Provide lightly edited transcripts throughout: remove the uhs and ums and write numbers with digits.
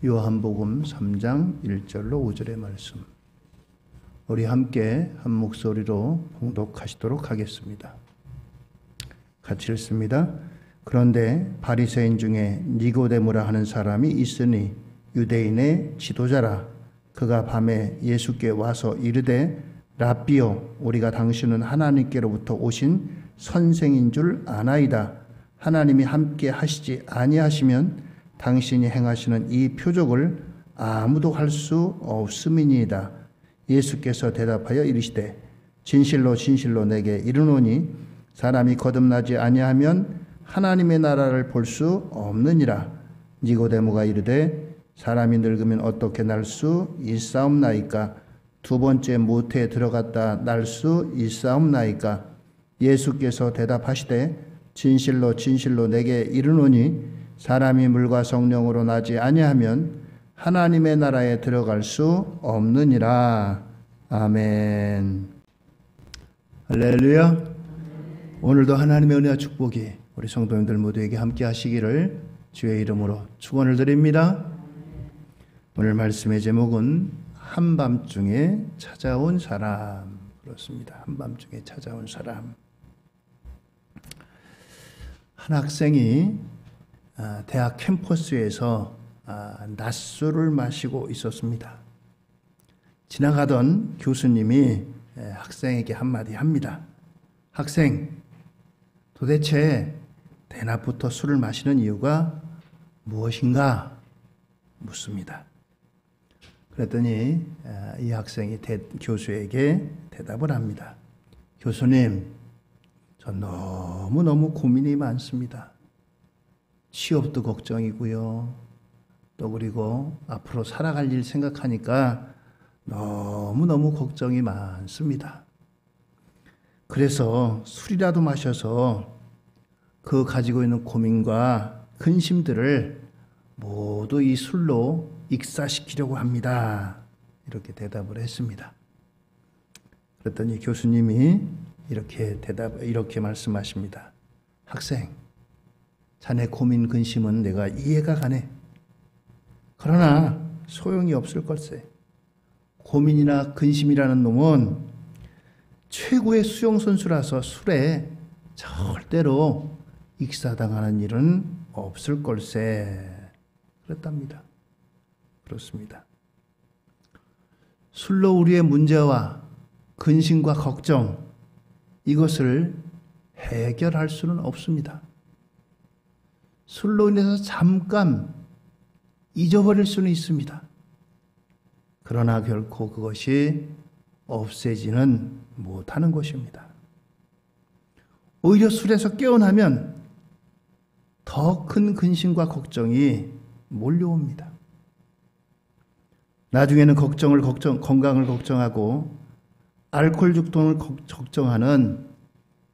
요한복음 3장 1절로 5절의 말씀. 우리 함께 한 목소리로 봉독하시도록 하겠습니다. 같이 읽습니다. 그런데 바리새인 중에 니고데모라 하는 사람이 있으니 유대인의 지도자라. 그가 밤에 예수께 와서 이르되 랍비요, 우리가 당신은 하나님께로부터 오신 선생인 줄 아나이다. 하나님이 함께 하시지 아니하시면 당신이 행하시는 이 표적을 아무도 할 수 없음이니이다. 예수께서 대답하여 이르시되 진실로 진실로 내게 이르노니 사람이 거듭나지 아니하면 하나님의 나라를 볼 수 없느니라. 니고데모가 이르되 사람이 늙으면 어떻게 날 수 있사옵나이까? 두 번째 모태에 들어갔다 날 수 있사옵나이까? 예수께서 대답하시되 진실로 진실로 내게 이르노니 사람이 물과 성령으로 나지 아니하면 하나님의 나라에 들어갈 수 없느니라. 아멘. 할렐루야. 오늘도 하나님의 은혜와 축복이 우리 성도님들 모두에게 함께 하시기를 주의 이름으로 축원을 드립니다. 오늘 말씀의 제목은 한밤중에 찾아온 사람. 그렇습니다. 한밤중에 찾아온 사람. 한 학생이 대학 캠퍼스에서 낮술을 마시고 있었습니다. 지나가던 교수님이 학생에게 한마디 합니다. 학생, 도대체 대낮부터 술을 마시는 이유가 무엇인가? 묻습니다. 그랬더니 이 학생이 교수에게 대답을 합니다. 교수님, 전 너무너무 고민이 많습니다. 취업도 걱정이고요. 또 그리고 앞으로 살아갈 일 생각하니까 너무너무 걱정이 많습니다. 그래서 술이라도 마셔서 그 가지고 있는 고민과 근심들을 모두 이 술로 익사시키려고 합니다. 이렇게 대답을 했습니다. 그랬더니 교수님이 이렇게 말씀하십니다. 학생, 자네 고민 근심은 내가 이해가 가네. 그러나 소용이 없을 걸세. 고민이나 근심이라는 놈은 최고의 수영선수라서 술에 절대로 익사당하는 일은 없을 걸세. 그랬답니다. 그렇습니다. 술로 우리의 문제와 근심과 걱정, 이것을 해결할 수는 없습니다. 술로 인해서 잠깐 잊어버릴 수는 있습니다. 그러나 결코 그것이 없애지는 못하는 것입니다. 오히려 술에서 깨어나면 더 큰 근심과 걱정이 몰려옵니다. 나중에는 건강을 걱정하고 알코올 중독을 걱정하는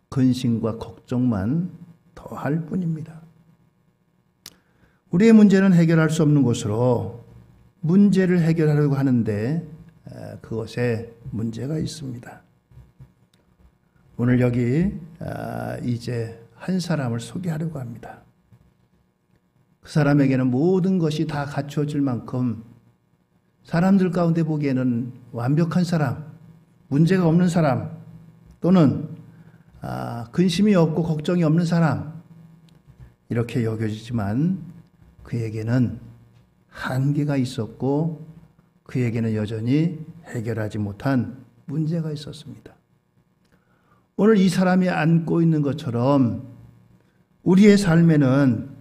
근심과 걱정만 더할 뿐입니다. 우리의 문제는 해결할 수 없는 것으로 문제를 해결하려고 하는데 그것에 문제가 있습니다. 오늘 여기 이제 한 사람을 소개하려고 합니다. 그 사람에게는 모든 것이 다 갖추어질 만큼 사람들 가운데 보기에는 완벽한 사람, 문제가 없는 사람, 또는 근심이 없고 걱정이 없는 사람, 이렇게 여겨지지만 그에게는 한계가 있었고 그에게는 여전히 해결하지 못한 문제가 있었습니다. 오늘 이 사람이 안고 있는 것처럼 우리의 삶에는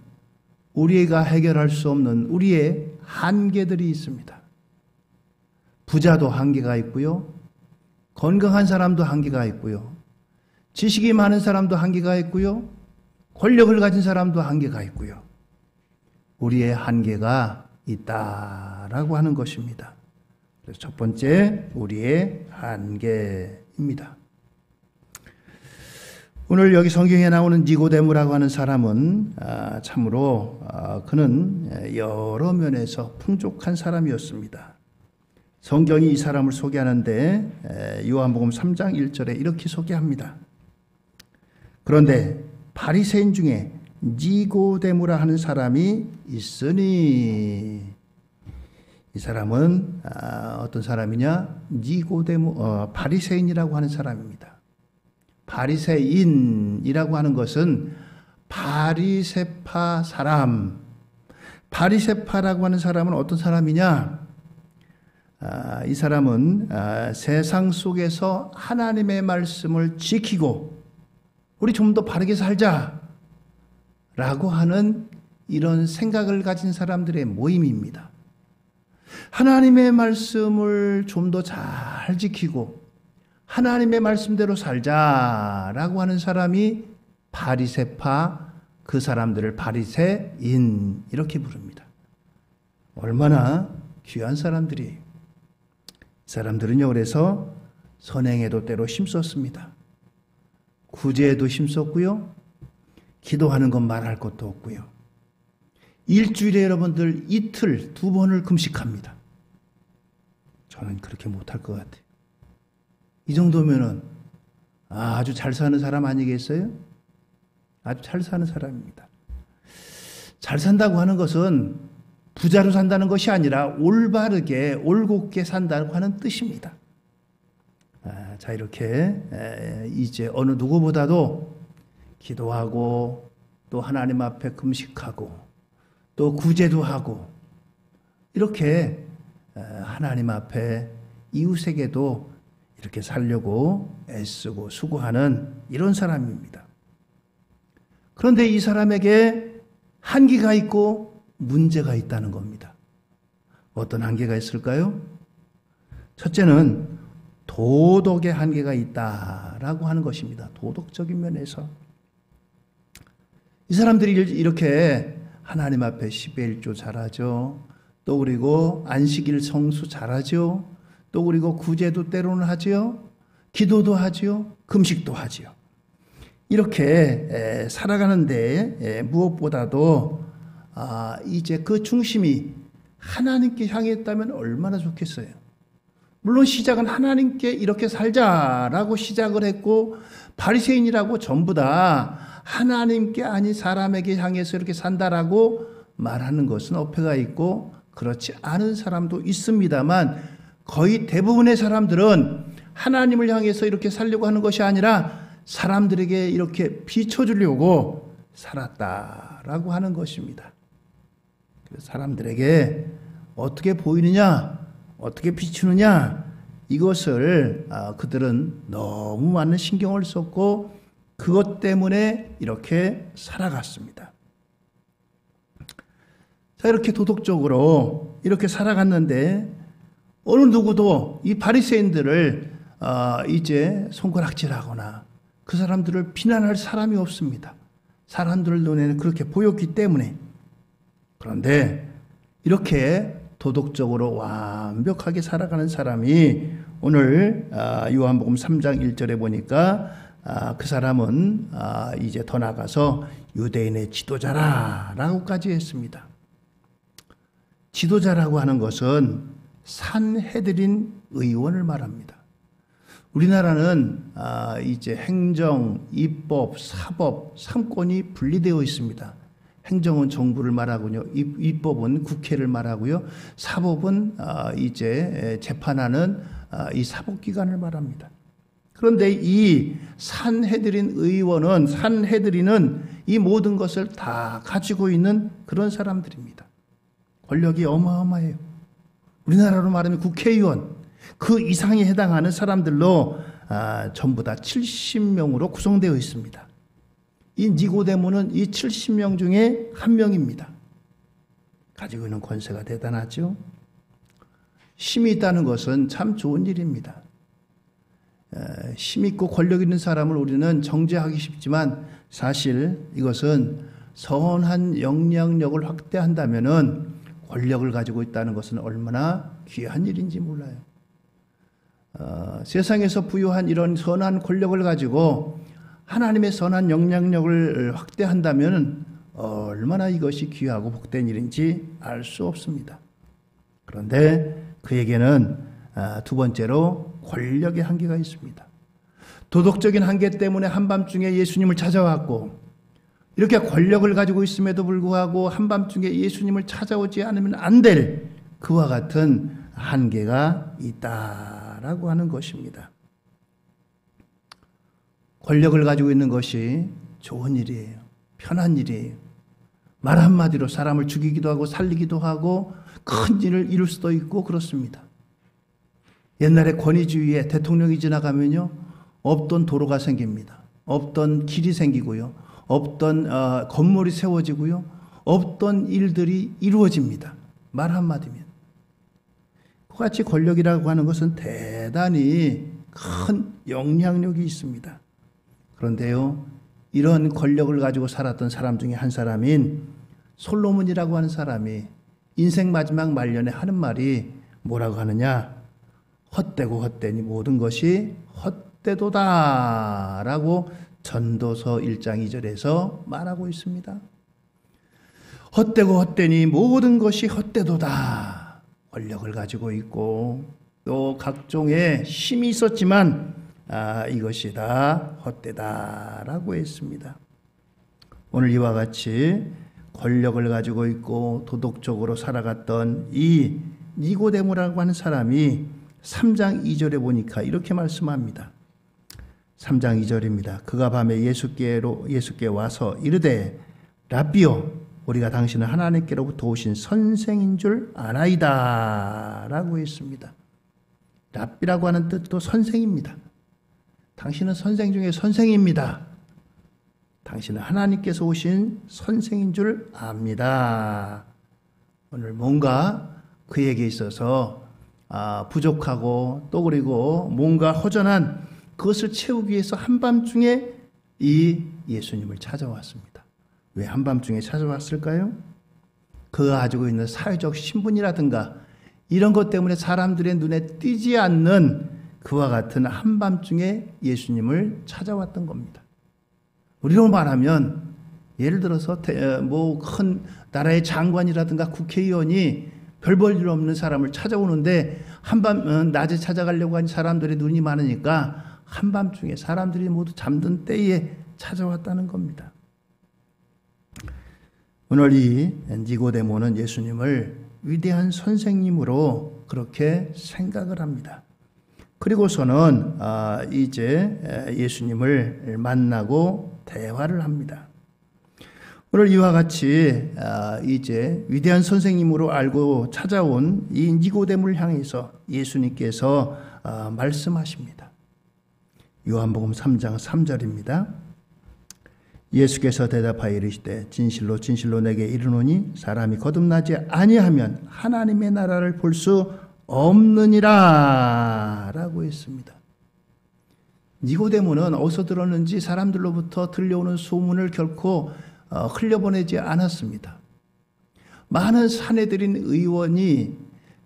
우리가 해결할 수 없는 우리의 한계들이 있습니다. 부자도 한계가 있고요. 건강한 사람도 한계가 있고요. 지식이 많은 사람도 한계가 있고요. 권력을 가진 사람도 한계가 있고요. 우리의 한계가 있다라고 하는 것입니다. 그래서 첫 번째, 우리의 한계입니다. 오늘 여기 성경에 나오는 니고데모라고 하는 사람은 참으로 그는 여러 면에서 풍족한 사람이었습니다. 성경이 이 사람을 소개하는데 요한복음 3장 1절에 이렇게 소개합니다. 그런데 바리새인 중에 니고데모라 하는 사람이 있으니, 이 사람은 어떤 사람이냐? 니고데모 바리새인이라고 하는 사람입니다. 바리새인이라고 하는 것은 바리새파 사람. 바리새파라고 하는 사람은 어떤 사람이냐? 이 사람은 세상 속에서 하나님의 말씀을 지키고 우리 좀 더 바르게 살자 라고 하는 이런 생각을 가진 사람들의 모임입니다. 하나님의 말씀을 좀 더 잘 지키고 하나님의 말씀대로 살자라고 하는 사람이 바리새파, 그 사람들을 바리새인 이렇게 부릅니다. 얼마나 귀한 사람들이에요. 이 사람들은요, 그래서 선행에도 때로 힘썼습니다. 구제에도 힘썼고요, 기도하는 건 말할 것도 없고요. 일주일에 여러분들 이틀 2번을 금식합니다. 저는 그렇게 못할 것 같아요. 이 정도면은 아주 잘 사는 사람 아니겠어요? 아주 잘 사는 사람입니다. 잘 산다고 하는 것은 부자로 산다는 것이 아니라 올바르게 올곧게 산다고 하는 뜻입니다. 자, 이렇게 이제 어느 누구보다도 기도하고 또 하나님 앞에 금식하고 또 구제도 하고 이렇게 하나님 앞에 이웃에게도 이렇게 살려고 애쓰고 수고하는 이런 사람입니다. 그런데 이 사람에게 한계가 있고 문제가 있다는 겁니다. 어떤 한계가 있을까요? 첫째는 도덕의 한계가 있다라고 하는 것입니다. 도덕적인 면에서. 이 사람들이 이렇게 하나님 앞에 10의 1조 잘하죠. 또 그리고 안식일 성수 잘하죠. 또 그리고 구제도 때로는 하죠. 기도도 하죠. 금식도 하죠. 이렇게 살아가는데 무엇보다도 이제 그 중심이 하나님께 향해 있다면 얼마나 좋겠어요. 물론 시작은 하나님께 이렇게 살자라고 시작을 했고 바리새인이라고 전부 다 하나님께 아닌 사람에게 향해서 이렇게 산다라고 말하는 것은 어폐가 있고 그렇지 않은 사람도 있습니다만 거의 대부분의 사람들은 하나님을 향해서 이렇게 살려고 하는 것이 아니라 사람들에게 이렇게 비춰주려고 살았다라고 하는 것입니다. 사람들에게 어떻게 보이느냐, 어떻게 비추느냐, 이것을 그들은 너무 많은 신경을 썼고 그것 때문에 이렇게 살아갔습니다. 자, 이렇게 도덕적으로 이렇게 살아갔는데 어느 누구도 이 바리새인들을 이제 손가락질하거나 그 사람들을 비난할 사람이 없습니다. 사람들 눈에는 그렇게 보였기 때문에. 그런데 이렇게 도덕적으로 완벽하게 살아가는 사람이 오늘 요한복음 3장 1절에 보니까 그 사람은 이제 더 나가서 유대인의 지도자라라고까지 했습니다. 지도자라고 하는 것은 산헤드린 의원을 말합니다. 우리나라는 이제 행정, 입법, 사법, 3권이 분리되어 있습니다. 행정은 정부를 말하고요. 입법은 국회를 말하고요. 사법은 이제 재판하는 이 사법기관을 말합니다. 그런데 이 산헤드린 의원은, 산헤드린은 이 모든 것을 다 가지고 있는 그런 사람들입니다. 권력이 어마어마해요. 우리나라로 말하면 국회의원, 그 이상에 해당하는 사람들로 전부 다 70명으로 구성되어 있습니다. 이 니고데모는 이 70명 중에 한 명입니다. 가지고 있는 권세가 대단하죠. 힘이 있다는 것은 참 좋은 일입니다. 힘 있고 권력 있는 사람을 우리는 정죄하기 쉽지만 사실 이것은 선한 영향력을 확대한다면은 권력을 가지고 있다는 것은 얼마나 귀한 일인지 몰라요. 세상에서 부유한 이런 선한 권력을 가지고 하나님의 선한 영향력을 확대한다면 얼마나 이것이 귀하고 복된 일인지 알 수 없습니다. 그런데 그에게는 두 번째로 권력의 한계가 있습니다. 도덕적인 한계 때문에 한밤중에 예수님을 찾아왔고 이렇게 권력을 가지고 있음에도 불구하고 한밤중에 예수님을 찾아오지 않으면 안 될 그와 같은 한계가 있다라고 하는 것입니다. 권력을 가지고 있는 것이 좋은 일이에요. 편한 일이에요. 말 한마디로 사람을 죽이기도 하고 살리기도 하고 큰 일을 이룰 수도 있고 그렇습니다. 옛날에 권위주의에 대통령이 지나가면요, 없던 도로가 생깁니다. 없던 길이 생기고요. 없던 건물이 세워지고요. 없던 일들이 이루어집니다. 말 한마디면. 그같이 권력이라고 하는 것은 대단히 큰 영향력이 있습니다. 그런데요, 이런 권력을 가지고 살았던 사람 중에 한 사람인 솔로몬이라고 하는 사람이 인생 마지막 말년에 하는 말이 뭐라고 하느냐? 헛되고 헛되니 모든 것이 헛되도다 라고 전도서 1장 2절에서 말하고 있습니다. 헛되고 헛되니 모든 것이 헛되도다. 권력을 가지고 있고 또 각종의 힘이 있었지만 이것이 다 헛되다라고 했습니다. 오늘 이와 같이 권력을 가지고 있고 도덕적으로 살아갔던 이 니고데모라고 하는 사람이 3장 2절에 보니까 이렇게 말씀합니다. 3장 2절입니다. 그가 밤에 예수께 와서 이르되 랍비여 우리가 당신은 하나님께로부터 오신 선생인 줄 아나이다 라고 했습니다. 랍비라고 하는 뜻도 선생입니다. 당신은 선생 중에 선생입니다. 당신은 하나님께서 오신 선생인 줄 압니다. 오늘 뭔가 그에게 있어서 부족하고 또 그리고 뭔가 허전한 그것을 채우기 위해서 한밤중에 이 예수님을 찾아왔습니다. 왜 한밤중에 찾아왔을까요? 그가 가지고 있는 사회적 신분이라든가 이런 것 때문에 사람들의 눈에 띄지 않는 그와 같은 한밤중에 예수님을 찾아왔던 겁니다. 우리로 말하면 예를 들어서 뭐 큰 나라의 장관이라든가 국회의원이 별 볼 일 없는 사람을 찾아오는데 한밤 낮에 찾아가려고 하는 사람들의 눈이 많으니까 한밤중에 사람들이 모두 잠든 때에 찾아왔다는 겁니다. 오늘 이 니고데모는 예수님을 위대한 선생님으로 그렇게 생각을 합니다. 그리고서는 이제 예수님을 만나고 대화를 합니다. 오늘 이와 같이 이제 위대한 선생님으로 알고 찾아온 이 니고데모를 향해서 예수님께서 말씀하십니다. 요한복음 3장 3절입니다. 예수께서 대답하여 이르시되 진실로 진실로 내게 이르노니 사람이 거듭나지 아니하면 하나님의 나라를 볼 수 없느니라 라고 했습니다. 니고데모는 어디서 들었는지 사람들로부터 들려오는 소문을 결코 흘려보내지 않았습니다. 많은 사내들인 의원이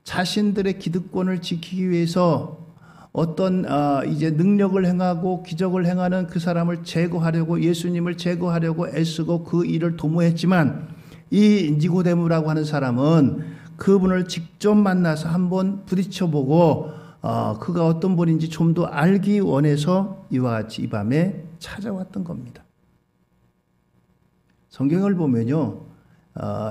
자신들의 기득권을 지키기 위해서 어떤 이제 능력을 행하고 기적을 행하는 그 사람을 제거하려고 예수님을 제거하려고 애쓰고 그 일을 도모했지만 이 니고데모라고 하는 사람은 그분을 직접 만나서 한번 부딪혀보고 그가 어떤 분인지 좀 더 알기 원해서 이와 같이 이 밤에 찾아왔던 겁니다. 성경을 보면요,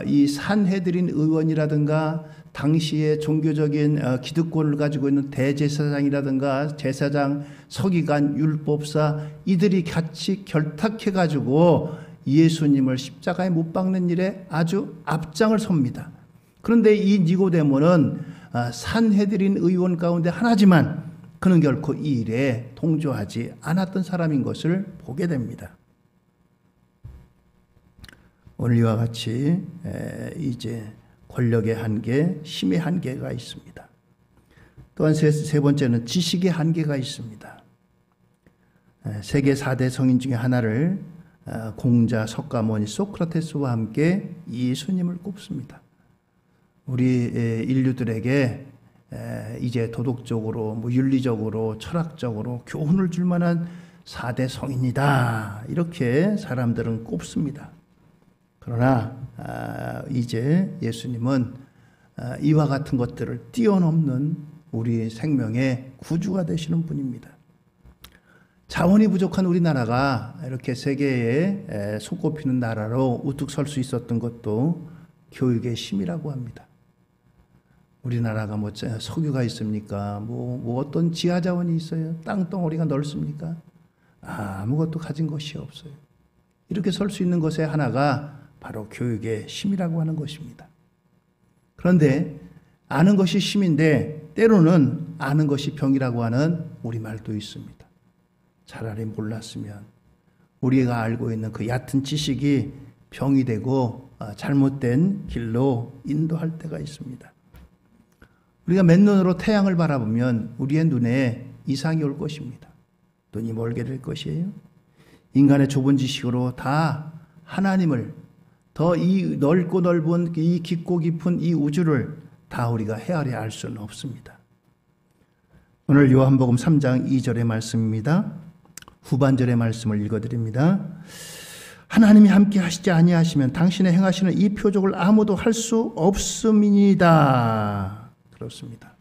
이 산헤드린 의원이라든가 당시의 종교적인 기득권을 가지고 있는 대제사장이라든가 제사장, 서기관, 율법사 이들이 같이 결탁해가지고 예수님을 십자가에 못 박는 일에 아주 앞장을 섭니다. 그런데 이 니고데모는 산헤드린 의원 가운데 하나지만 그는 결코 이 일에 동조하지 않았던 사람인 것을 보게 됩니다. 오늘 이와 같이 이제 권력의 한계, 힘의 한계가 있습니다. 또한 세 번째는 지식의 한계가 있습니다. 세계 4대 성인 중에 하나를 공자 석가모니 소크라테스와 함께 예수님을 꼽습니다. 우리 인류들에게 이제 도덕적으로, 윤리적으로, 철학적으로 교훈을 줄 만한 4대 성인이다. 이렇게 사람들은 꼽습니다. 그러나 이제 예수님은 이와 같은 것들을 뛰어넘는 우리 생명의 구주가 되시는 분입니다. 자원이 부족한 우리나라가 이렇게 세계에 손꼽히는 나라로 우뚝 설 수 있었던 것도 교육의 힘이라고 합니다. 우리나라가 뭐 석유가 있습니까? 뭐 어떤 지하 자원이 있어요? 땅덩어리가 넓습니까? 아무것도 가진 것이 없어요. 이렇게 설 수 있는 것의 하나가 바로 교육의 힘이라고 하는 것입니다. 그런데 아는 것이 힘인데 때로는 아는 것이 병이라고 하는 우리말도 있습니다. 차라리 몰랐으면 우리가 알고 있는 그 얕은 지식이 병이 되고 잘못된 길로 인도할 때가 있습니다. 우리가 맨눈으로 태양을 바라보면 우리의 눈에 이상이 올 것입니다. 눈이 멀게 될 것이에요. 인간의 좁은 지식으로 다 하나님을 더 이 넓고 넓은 이 깊고 깊은 이 우주를 다 우리가 헤아려 알 수는 없습니다. 오늘 요한복음 3장 2절의 말씀입니다. 후반절의 말씀을 읽어드립니다. 하나님이 함께 하시지 아니하시면 당신의 행하시는 이 표적을 아무도 할 수 없음이니이다. 그렇습니다.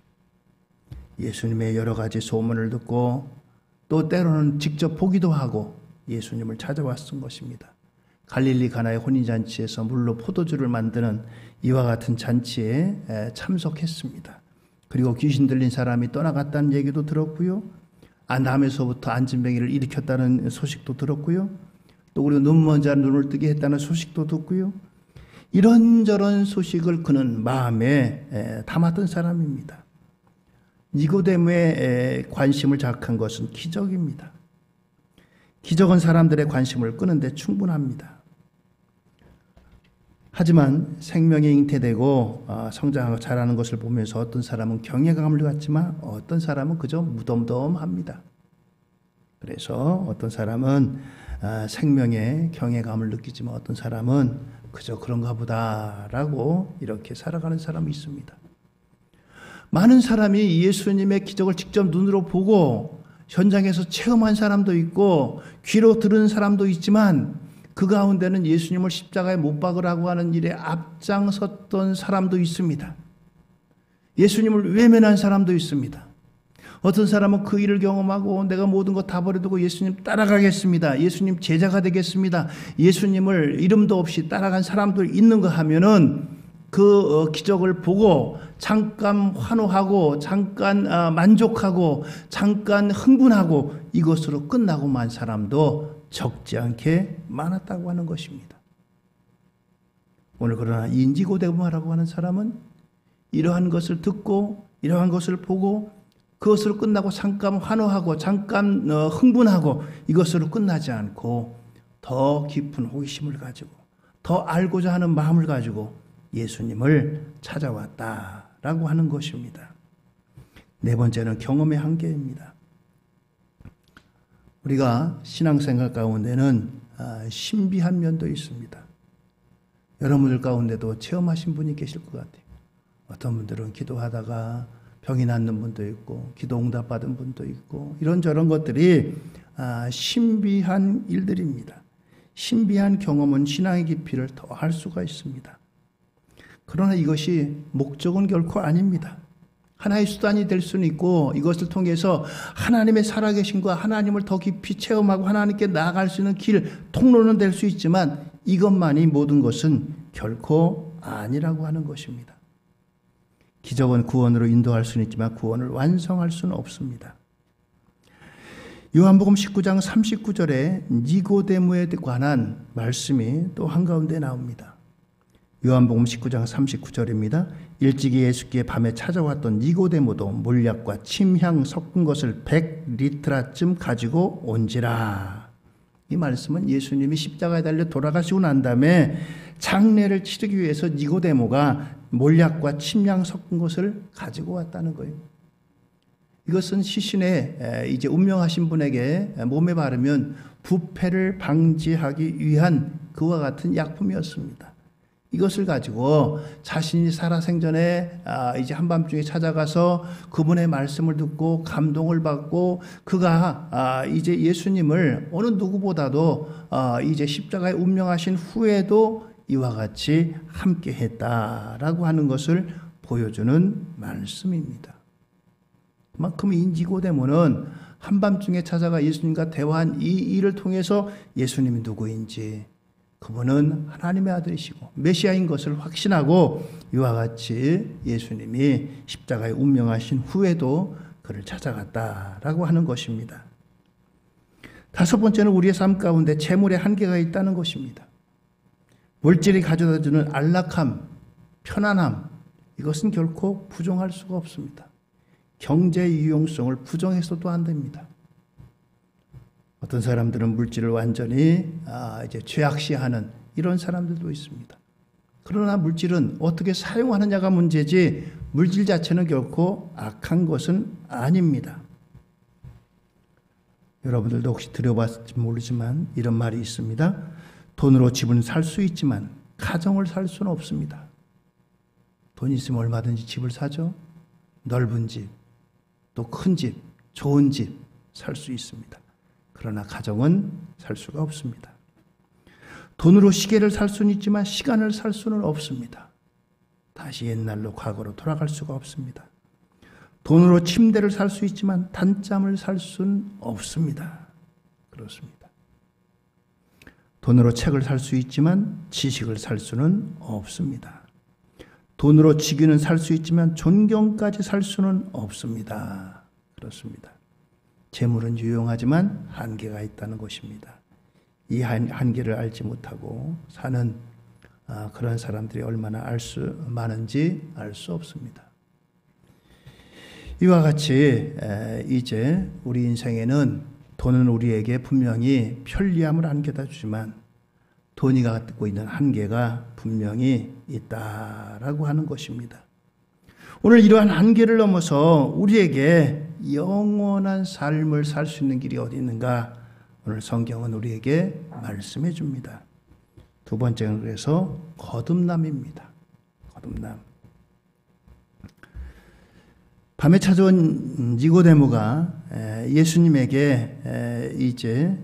예수님의 여러 가지 소문을 듣고 또 때로는 직접 보기도 하고 예수님을 찾아왔던 것입니다. 갈릴리 가나의 혼인잔치에서 물로 포도주를 만드는 이와 같은 잔치에 참석했습니다. 그리고 귀신 들린 사람이 떠나갔다는 얘기도 들었고요. 남에서부터 안진뱅이를 일으켰다는 소식도 들었고요. 또 그리고 눈먼 자 눈을 뜨게 했다는 소식도 듣고요. 이런저런 소식을 그는 마음에 담았던 사람입니다. 니고데모의 관심을 자극한 것은 기적입니다. 기적은 사람들의 관심을 끄는데 충분합니다. 하지만 생명이 잉태되고 성장하고 자라는 것을 보면서 어떤 사람은 경외감을 갖지만 어떤 사람은 그저 무덤덤합니다. 그래서 어떤 사람은 생명에 경외감을 느끼지만 어떤 사람은 그저 그런가 보다라고 이렇게 살아가는 사람이 있습니다. 많은 사람이 예수님의 기적을 직접 눈으로 보고 현장에서 체험한 사람도 있고 귀로 들은 사람도 있지만 그 가운데는 예수님을 십자가에 못 박으라고 하는 일에 앞장섰던 사람도 있습니다. 예수님을 외면한 사람도 있습니다. 어떤 사람은 그 일을 경험하고 내가 모든 것 다 버려두고 예수님 따라가겠습니다. 예수님 제자가 되겠습니다. 예수님을 이름도 없이 따라간 사람들 있는가 하면은 그 기적을 보고 잠깐 환호하고 잠깐 만족하고 잠깐 흥분하고 이것으로 끝나고 만 사람도 적지 않게 많았다고 하는 것입니다. 오늘 그러나 니고데모라고 하는 사람은 이러한 것을 듣고 이러한 것을 보고 그것으로 끝나고 잠깐 환호하고 잠깐 흥분하고 이것으로 끝나지 않고 더 깊은 호기심을 가지고 더 알고자 하는 마음을 가지고 예수님을 찾아왔다라고 하는 것입니다. 네 번째는 경험의 한계입니다. 우리가 신앙생활 가운데는 신비한 면도 있습니다. 여러분들 가운데도 체험하신 분이 계실 것 같아요. 어떤 분들은 기도하다가 병이 낫는 분도 있고 기도 응답받은 분도 있고 이런저런 것들이 신비한 일들입니다. 신비한 경험은 신앙의 깊이를 더할 수가 있습니다. 그러나 이것이 목적은 결코 아닙니다. 하나의 수단이 될 수는 있고 이것을 통해서 하나님의 살아계심과 하나님을 더 깊이 체험하고 하나님께 나아갈 수 있는 길, 통로는 될 수 있지만 이것만이 모든 것은 결코 아니라고 하는 것입니다. 기적은 구원으로 인도할 수는 있지만 구원을 완성할 수는 없습니다. 요한복음 19장 39절에 니고데모에 관한 말씀이 또 한가운데 나옵니다. 요한복음 19장 39절입니다. 일찍이 예수께 밤에 찾아왔던 니고데모도 몰약과 침향 섞은 것을 100리트라쯤 가지고 온지라. 이 말씀은 예수님이 십자가에 달려 돌아가시고 난 다음에 장례를 치르기 위해서 니고데모가 몰약과 침향 섞은 것을 가지고 왔다는 거예요. 이것은 시신에 이제 운명하신 분에게 몸에 바르면 부패를 방지하기 위한 그와 같은 약품이었습니다. 이것을 가지고 자신이 살아생전에 이제 한밤중에 찾아가서 그분의 말씀을 듣고 감동을 받고 그가 이제 예수님을 어느 누구보다도 이제 십자가에 운명하신 후에도 이와 같이 함께 했다라고 하는 것을 보여주는 말씀입니다. 그만큼 이 니고데모는 한밤중에 찾아가 예수님과 대화한 이 일을 통해서 예수님이 누구인지 그분은 하나님의 아들이시고 메시아인 것을 확신하고 이와 같이 예수님이 십자가에 운명하신 후에도 그를 찾아갔다라고 하는 것입니다. 다섯 번째는 우리의 삶 가운데 재물의 한계가 있다는 것입니다. 물질이 가져다주는 안락함, 편안함, 이것은 결코 부정할 수가 없습니다. 경제 유용성을 부정해서도 안 됩니다. 어떤 사람들은 물질을 완전히 이제 죄악시하는 이런 사람들도 있습니다. 그러나 물질은 어떻게 사용하느냐가 문제지 물질 자체는 결코 악한 것은 아닙니다. 여러분들도 혹시 들어봤을지 모르지만 이런 말이 있습니다. 돈으로 집은 살 수 있지만 가정을 살 수는 없습니다. 돈 있으면 얼마든지 집을 사죠. 넓은 집, 또 큰 집, 좋은 집 살 수 있습니다. 그러나 가정은 살 수가 없습니다. 돈으로 시계를 살 수는 있지만 시간을 살 수는 없습니다. 다시 옛날로 과거로 돌아갈 수가 없습니다. 돈으로 침대를 살 수 있지만 단잠을 살 수는 없습니다. 그렇습니다. 돈으로 책을 살 수 있지만 지식을 살 수는 없습니다. 돈으로 직위는 살 수 있지만 존경까지 살 수는 없습니다. 그렇습니다. 재물은 유용하지만 한계가 있다는 것입니다. 이 한계를 알지 못하고 사는 그런 사람들이 얼마나 많은지 알 수 없습니다. 이와 같이 이제 우리 인생에는 돈은 우리에게 분명히 편리함을 안겨다 주지만 돈이 갖고 있는 한계가 분명히 있다라고 하는 것입니다. 오늘 이러한 한계를 넘어서 우리에게 영원한 삶을 살 수 있는 길이 어디 있는가? 오늘 성경은 우리에게 말씀해 줍니다. 두 번째는 그래서 거듭남입니다. 거듭남. 밤에 찾아온 니고데모가 예수님에게 이제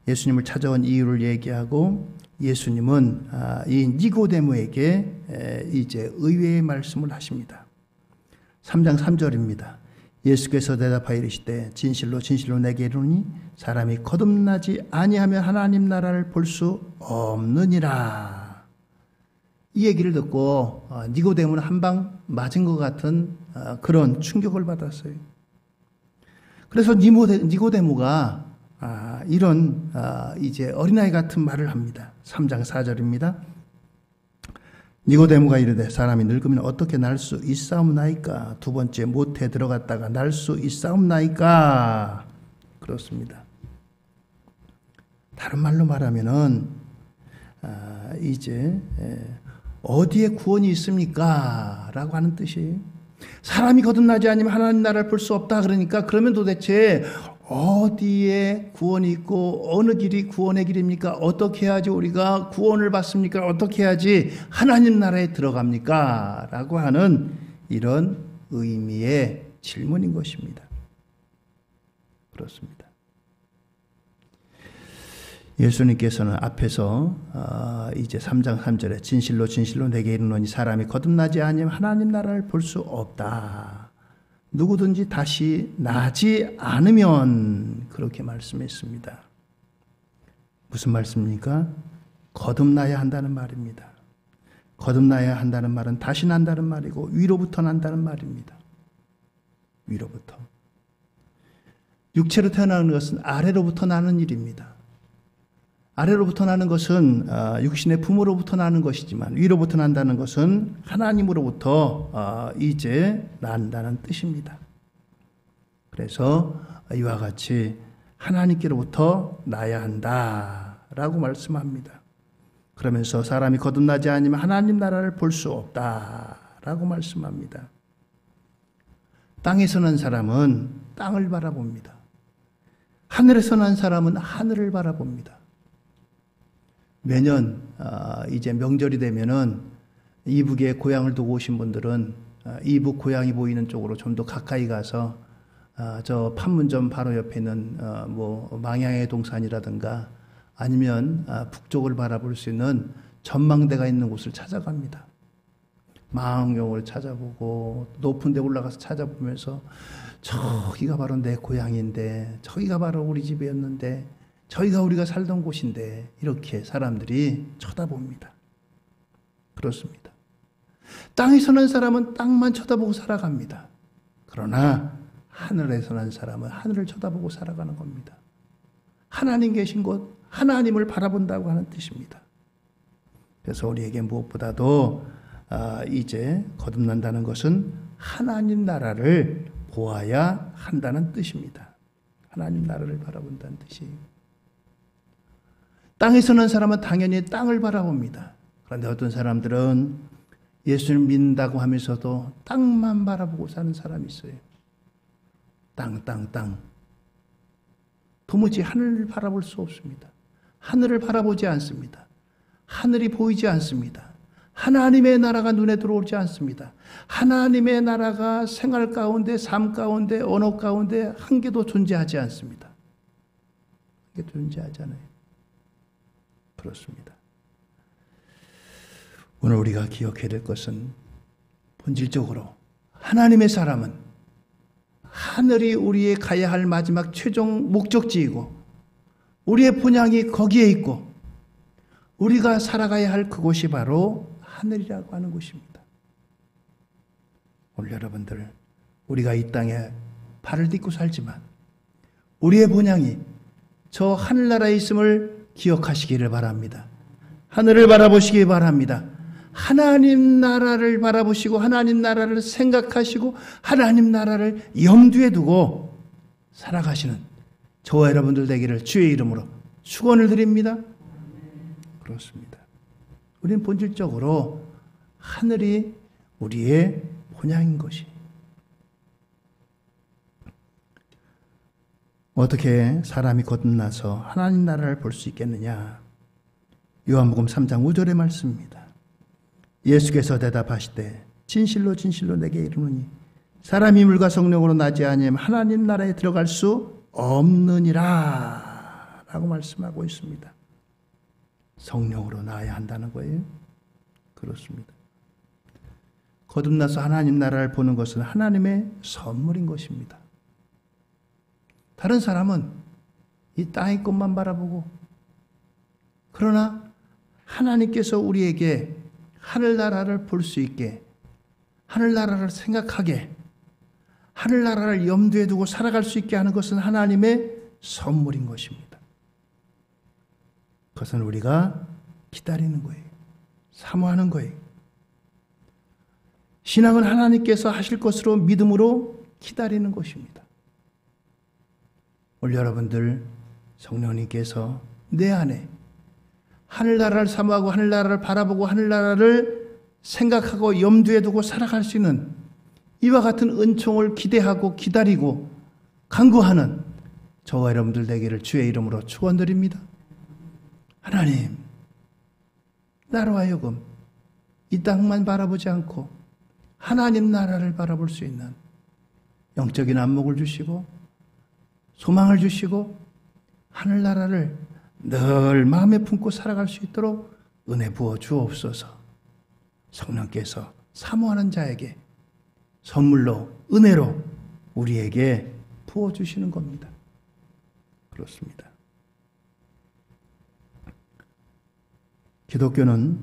예수님을 찾아온 이유를 얘기하고 예수님은 이 니고데모에게 이제 의외의 말씀을 하십니다. 3장 3절입니다. 예수께서 대답하여 이르시되 진실로 진실로 내게 이르노니 사람이 거듭나지 아니하면 하나님 나라를 볼 수 없느니라. 이 얘기를 듣고 니고데모는 한 방 맞은 것 같은 그런 충격을 받았어요. 그래서 니고데모가 이런 이제 어린아이 같은 말을 합니다. 3장 4절입니다. 니고데모가 이르되 사람이 늙으면 어떻게 날 수 있사옵나이까? 두 번째 모태에 들어갔다가 날 수 있사옵나이까? 그렇습니다. 다른 말로 말하면은 이제 어디에 구원이 있습니까? 라고 하는 뜻이 사람이 거듭나지 않으면 하나님 나라를 볼 수 없다. 그러니까 그러면 도대체 어디에 구원이 있고 어느 길이 구원의 길입니까? 어떻게 해야지 우리가 구원을 받습니까? 어떻게 해야지 하나님 나라에 들어갑니까? 라고 하는 이런 의미의 질문인 것입니다. 그렇습니다. 예수님께서는 앞에서 이제 3장 3절에 진실로 진실로 내게 이르노니 사람이 거듭나지 아니면 하나님 나라를 볼 수 없다. 누구든지 다시 나지 않으면 그렇게 말씀했습니다. 무슨 말씀입니까? 거듭나야 한다는 말입니다. 거듭나야 한다는 말은 다시 난다는 말이고 위로부터 난다는 말입니다. 위로부터. 육체로 태어나는 것은 아래로부터 나는 일입니다. 아래로부터 나는 것은 육신의 부모로부터 나는 것이지만 위로부터 난다는 것은 하나님으로부터 이제 난다는 뜻입니다. 그래서 이와 같이 하나님께로부터 나야 한다라고 말씀합니다. 그러면서 사람이 거듭나지 않으면 하나님 나라를 볼 수 없다라고 말씀합니다. 땅에서 난 사람은 땅을 바라봅니다. 하늘에서 난 사람은 하늘을 바라봅니다. 매년 이제 명절이 되면은 이북에 고향을 두고 오신 분들은 이북 고향이 보이는 쪽으로 좀 더 가까이 가서 저 판문점 바로 옆에 있는 뭐 망향의 동산이라든가 아니면 북쪽을 바라볼 수 있는 전망대가 있는 곳을 찾아갑니다. 망원경을 찾아보고 높은 데 올라가서 찾아보면서 저기가 바로 내 고향인데 저기가 바로 우리 집이었는데 저희가 우리가 살던 곳인데 이렇게 사람들이 쳐다봅니다. 그렇습니다. 땅에 서는 사람은 땅만 쳐다보고 살아갑니다. 그러나 하늘에 서는 사람은 하늘을 쳐다보고 살아가는 겁니다. 하나님 계신 곳, 하나님을 바라본다고 하는 뜻입니다. 그래서 우리에게 무엇보다도 이제 거듭난다는 것은 하나님 나라를 보아야 한다는 뜻입니다. 하나님 나라를 바라본다는 뜻이. 땅에 서는 사람은 당연히 땅을 바라봅니다. 그런데 어떤 사람들은 예수를 믿는다고 하면서도 땅만 바라보고 사는 사람이 있어요. 땅. 도무지 하늘을 바라볼 수 없습니다. 하늘을 바라보지 않습니다. 하늘이 보이지 않습니다. 하나님의 나라가 눈에 들어오지 않습니다. 하나님의 나라가 생활 가운데, 삶 가운데, 언어 가운데 한 개도 존재하지 않습니다. 한 개도 존재하지 않아요. 그렇습니다. 오늘 우리가 기억해야 될 것은 본질적으로 하나님의 사람은 하늘이 우리의 가야 할 마지막 최종 목적지이고 우리의 본향이 거기에 있고 우리가 살아가야 할 그곳이 바로 하늘이라고 하는 곳입니다. 오늘 여러분들 우리가 이 땅에 발을 딛고 살지만 우리의 본향이 저 하늘나라에 있음을 기억하시기를 바랍니다. 하늘을 바라보시기 바랍니다. 하나님 나라를 바라보시고 하나님 나라를 생각하시고 하나님 나라를 염두에 두고 살아가시는 저와 여러분들 되기를 주의 이름으로 축원을 드립니다. 그렇습니다. 우리는 본질적으로 하늘이 우리의 본향인 것이. 어떻게 사람이 거듭나서 하나님 나라를 볼 수 있겠느냐? 요한복음 3장 5절의 말씀입니다. 예수께서 대답하시되 진실로 진실로 내게 이르노니 사람이 물과 성령으로 나지 아니하면 하나님 나라에 들어갈 수 없느니라 라고 말씀하고 있습니다. 성령으로 나아야 한다는 거예요. 그렇습니다. 거듭나서 하나님 나라를 보는 것은 하나님의 선물인 것입니다. 다른 사람은 이 땅의 것만 바라보고 그러나 하나님께서 우리에게 하늘나라를 볼 수 있게 하늘나라를 생각하게 하늘나라를 염두에 두고 살아갈 수 있게 하는 것은 하나님의 선물인 것입니다. 그것은 우리가 기다리는 거예요. 사모하는 거예요. 신앙은 하나님께서 하실 것으로 믿음으로 기다리는 것입니다. 오늘 여러분들 성령님께서 내 안에 하늘나라를 사모하고 하늘나라를 바라보고 하늘나라를 생각하고 염두에 두고 살아갈 수 있는 이와 같은 은총을 기대하고 기다리고 간구하는 저와 여러분들 되기를 주의 이름으로 축원드립니다. 하나님, 나로 하여금 이 땅만 바라보지 않고 하나님 나라를 바라볼 수 있는 영적인 안목을 주시고 소망을 주시고 하늘나라를 늘 마음에 품고 살아갈 수 있도록 은혜 부어 주옵소서. 성령께서 사모하는 자에게 선물로 은혜로 우리에게 부어주시는 겁니다. 그렇습니다. 기독교는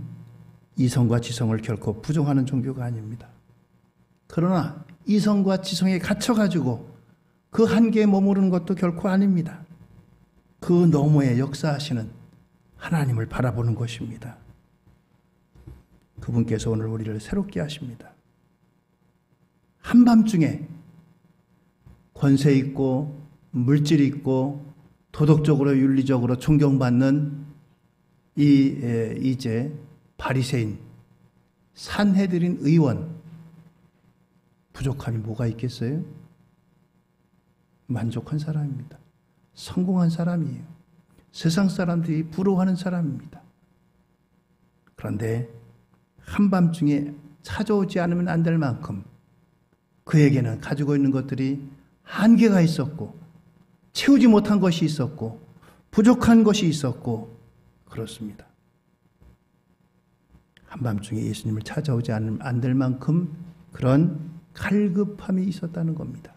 이성과 지성을 결코 부정하는 종교가 아닙니다. 그러나 이성과 지성에 갇혀가지고 그 한계에 머무르는 것도 결코 아닙니다. 그 너머에 역사하시는 하나님을 바라보는 것입니다. 그분께서 오늘 우리를 새롭게 하십니다. 한밤중에 권세 있고 물질 있고 도덕적으로 윤리적으로 존경받는 이제 바리새인 산헤드린 의원 부족함이 뭐가 있겠어요? 만족한 사람입니다. 성공한 사람이에요. 세상 사람들이 부러워하는 사람입니다. 그런데 한밤중에 찾아오지 않으면 안 될 만큼 그에게는 가지고 있는 것들이 한계가 있었고 채우지 못한 것이 있었고 부족한 것이 있었고 그렇습니다. 한밤중에 예수님을 찾아오지 않으면 안 될 만큼 그런 갈급함이 있었다는 겁니다.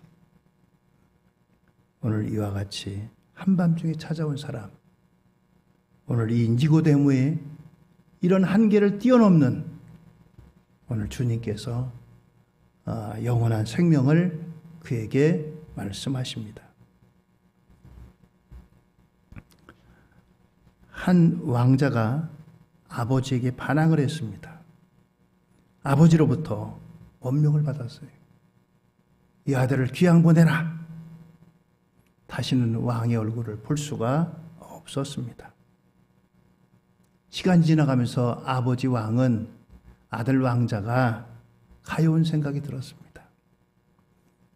오늘 이와 같이 한밤중에 찾아온 사람 오늘 이 니고데모의 이런 한계를 뛰어넘는 오늘 주님께서 영원한 생명을 그에게 말씀하십니다. 한 왕자가 아버지에게 반항을 했습니다. 아버지로부터 원명을 받았어요. 이 아들을 귀양 보내라. 다시는 왕의 얼굴을 볼 수가 없었습니다. 시간이 지나가면서 아버지 왕은 아들 왕자가 가여운 생각이 들었습니다.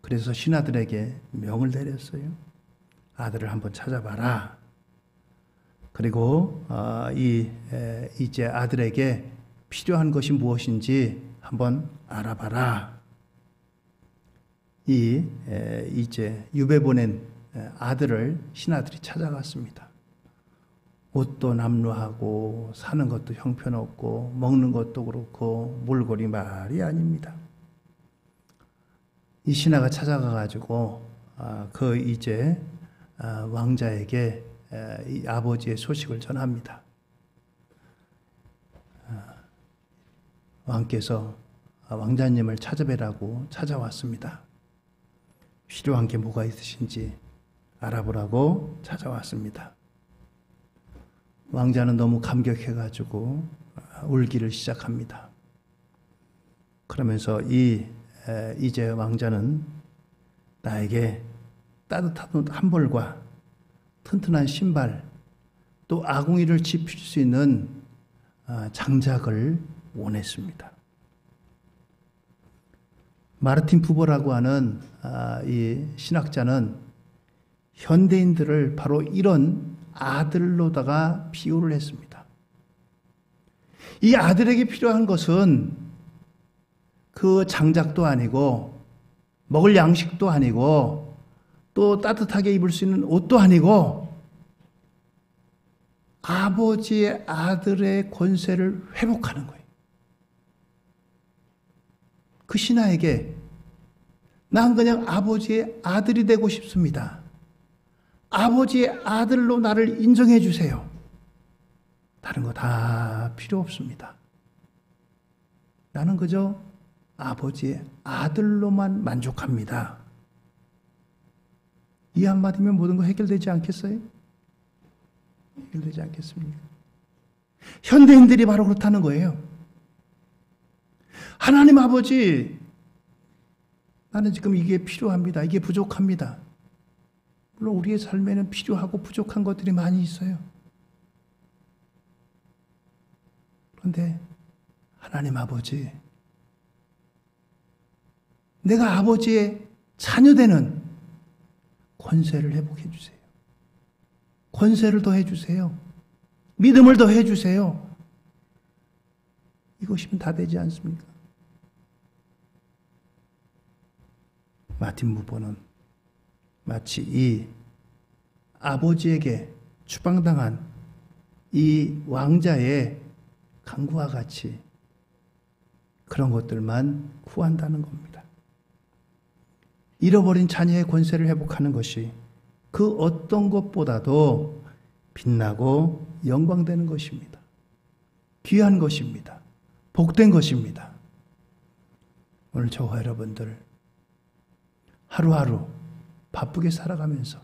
그래서 신하들에게 명을 내렸어요. 아들을 한번 찾아봐라. 그리고 이제 아들에게 필요한 것이 무엇인지 한번 알아봐라. 이제 유배 보낸 아들을 신하들이 찾아갔습니다. 옷도 남루하고 사는 것도 형편없고 먹는 것도 그렇고 몰골이 말이 아닙니다. 이 신하가 찾아가가지고 이제 왕자에게 이 아버지의 소식을 전합니다. 왕께서 왕자님을 찾아뵈라고 찾아왔습니다. 필요한 게 뭐가 있으신지 알아보라고 찾아왔습니다. 왕자는 너무 감격해가지고 울기를 시작합니다. 그러면서 이제 왕자는 나에게 따뜻한 한벌과 튼튼한 신발, 또 아궁이를 지필 수 있는 장작을 원했습니다. 마르틴 부버라고 하는 이 신학자는 현대인들을 바로 이런 아들로다가 비유를 했습니다. 이 아들에게 필요한 것은 그 장작도 아니고 먹을 양식도 아니고 또 따뜻하게 입을 수 있는 옷도 아니고 아버지의 아들의 권세를 회복하는 거예요. 그 신하에게 난 그냥 아버지의 아들이 되고 싶습니다. 아버지의 아들로 나를 인정해 주세요. 다른 거 다 필요 없습니다. 나는 그저 아버지의 아들로만 만족합니다. 이 한마디면 모든 거 해결되지 않겠어요? 해결되지 않겠습니까? 현대인들이 바로 그렇다는 거예요. 하나님 아버지, 나는 지금 이게 필요합니다. 이게 부족합니다. 물론 우리의 삶에는 필요하고 부족한 것들이 많이 있어요. 그런데 하나님 아버지, 내가 아버지의 자녀되는 권세를 회복해 주세요. 권세를 더해 주세요. 믿음을 더해 주세요. 이것이면 다 되지 않습니까? 마틴 부버는 마치 이 아버지에게 추방당한 이 왕자의 간구와 같이 그런 것들만 구한다는 겁니다. 잃어버린 자녀의 권세를 회복하는 것이 그 어떤 것보다도 빛나고 영광되는 것입니다. 귀한 것입니다. 복된 것입니다. 오늘 저와 여러분들 하루하루 바쁘게 살아가면서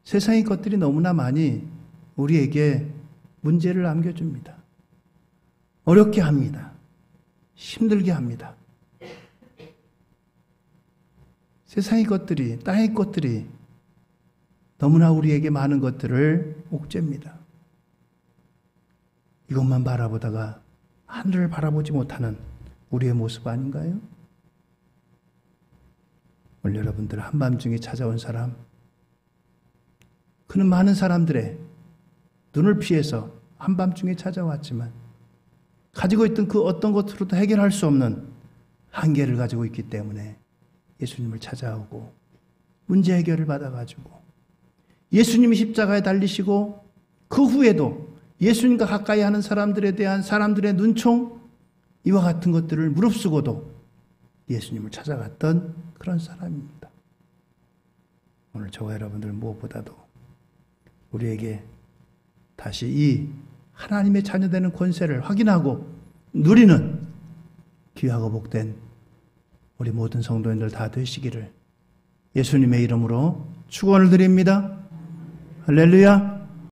세상의 것들이 너무나 많이 우리에게 문제를 안겨줍니다. 어렵게 합니다. 힘들게 합니다. 세상의 것들이, 땅의 것들이 너무나 우리에게 많은 것들을 옥죄입니다. 이것만 바라보다가 하늘을 바라보지 못하는 우리의 모습 아닌가요? 오늘 여러분들 한밤중에 찾아온 사람, 그는 많은 사람들의 눈을 피해서 한밤중에 찾아왔지만 가지고 있던 그 어떤 것으로도 해결할 수 없는 한계를 가지고 있기 때문에 예수님을 찾아오고 문제 해결을 받아가지고 예수님이 십자가에 달리시고 그 후에도 예수님과 가까이 하는 사람들에 대한 사람들의 눈총, 이와 같은 것들을 무릅쓰고도 예수님을 찾아갔던 그런 사람입니다. 오늘 저와 여러분들 무엇보다도 우리에게 다시 이 하나님의 자녀되는 권세를 확인하고 누리는 귀하고 복된 우리 모든 성도님들 다 되시기를 예수님의 이름으로 축원을 드립니다. 할렐루야.